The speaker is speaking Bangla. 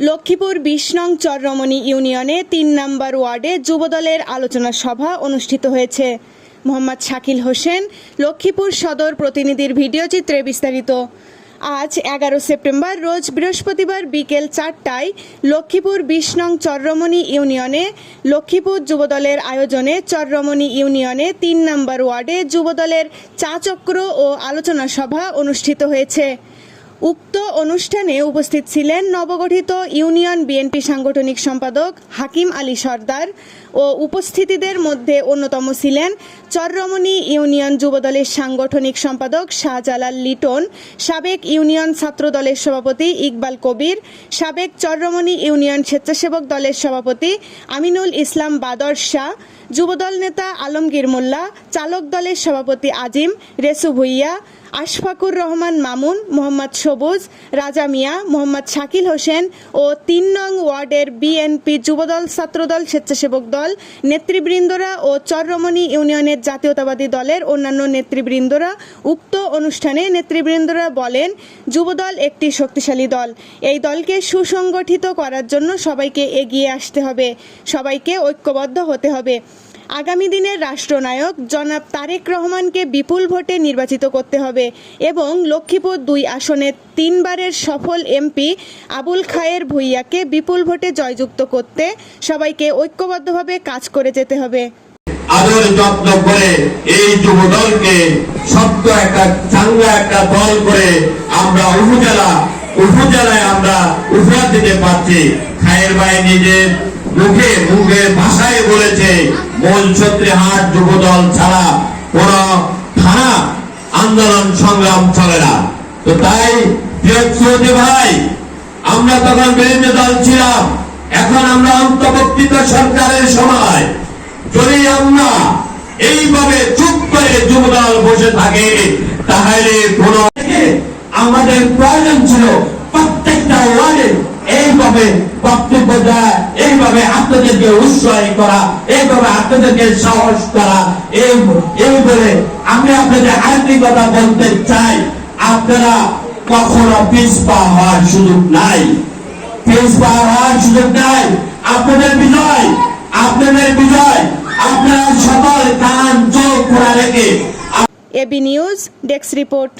লক্ষ্মীপুর ২০ নং চররমণী ইউনিয়নে ৩ নম্বর ওয়ার্ডে যুবদলের আলোচনা সভা অনুষ্ঠিত হয়েছে। মোহাম্মদ শাকিল হোসেন, লক্ষ্মীপুর সদর প্রতিনিধির ভিডিওচিত্রে বিস্তারিত। আজ ১১ সেপ্টেম্বর রোজ বৃহস্পতিবার বিকেল ৪টায় লক্ষ্মীপুর ২০ নং চররমণী ইউনিয়নে লক্ষ্মীপুর যুবদলের আয়োজনে চররমণী ইউনিয়নে ৩ নম্বর ওয়ার্ডে যুবদলের চা চক্র ও আলোচনা সভা অনুষ্ঠিত হয়েছে। উক্ত অনুষ্ঠানে উপস্থিত ছিলেন নবগঠিত ইউনিয়ন বিএনপি সাংগঠনিক সম্পাদক হাকিম আলী সরদার ও উপস্থিতিদের মধ্যে অন্যতম ছিলেন চররমণী ইউনিয়ন যুবদলের সাংগঠনিক সম্পাদক শাহজালাল লিটন, সাবেক ইউনিয়ন ছাত্রদলের সভাপতি ইকবাল কবির, সাবেক চররমণী ইউনিয়ন স্বেচ্ছাসেবক দলের সভাপতি আমিনুল ইসলাম বাদর শাহ, যুবদল নেতা আলমগীর মোল্লা, চালক দলের সভাপতি আজিম, রেসু ভুইয়া, আশফাকুর রহমান মামুন, মোহাম্মদ সবুজ, রাজা মিয়া, মোহাম্মদ শাকিল হোসেন ও ৩ নং ওয়ার্ডের বিএনপি যুবদল, ছাত্রদল, স্বেচ্ছাসেবক দল নেতৃবৃন্দরা ও চররমণী ইউনিয়নের জাতীয়তাবাদী দলের অন্যান্য নেতৃবৃন্দরা। উক্ত অনুষ্ঠানে নেতৃবৃন্দরা বলেন, যুবদল একটি শক্তিশালী দল। এই দলকে সুসংগঠিত করার জন্য সবাইকে এগিয়ে আসতে হবে, সবাইকে ঐক্যবদ্ধ হতে হবে। আগামী দিনের রাষ্ট্রনায়ক জনাব তারেক রহমানকে বিপুল ভোটে নির্বাচিত করতে হবে এবং লক্ষ্মীপুর ২ আসনের ৩ বারের সফল এমপি আবুল খায়ের ভুইয়াকে বিপুল ভোটে জয়যুক্ত করতে সবাইকে ঐক্যবদ্ধভাবে কাজ করে যেতে হবে। আদর যত্ন করে এই যুবদলকে শক্ত একটা চাঙ্গা একটা দল করে আমরা উপজেলায় আমরা উপহার দিতে পারছি। খায়ের ভাই নিজের মুখে ভাষায় বলেছে, মূলছত্রীহাট যুবদল ছাড়া কোন থানা আন্দোলন সংগ্রাম চলে না। তো তাই প্রিয় ভাই, আমরা তখন বিরোধী দল ছিলাম, এখন আমরা অন্তর্বর্তীত সরকারের সময় যদি আমরা এইভাবে চুপ করে যুবদল বসে থাকে তাহলে কোন আমাদের প্রয়োজন ছিল প্রত্যেকটা ওয়ার্ডে এইভাবে বক্তব্য দেওয়া, এইভাবে আপনাদেরকে উৎসাহ করা, এইভাবে আপনাদেরকে সাহস করা। এই বলে আমি আপনাদের আরেকটি কথা বলতে চাই, আপনারা কখনো পিছপা হওয়ার সুযোগ নাই, আপনাদের বিজয়, আপনারা সকল কান চোখ খোলা রেখে। AB news desk report.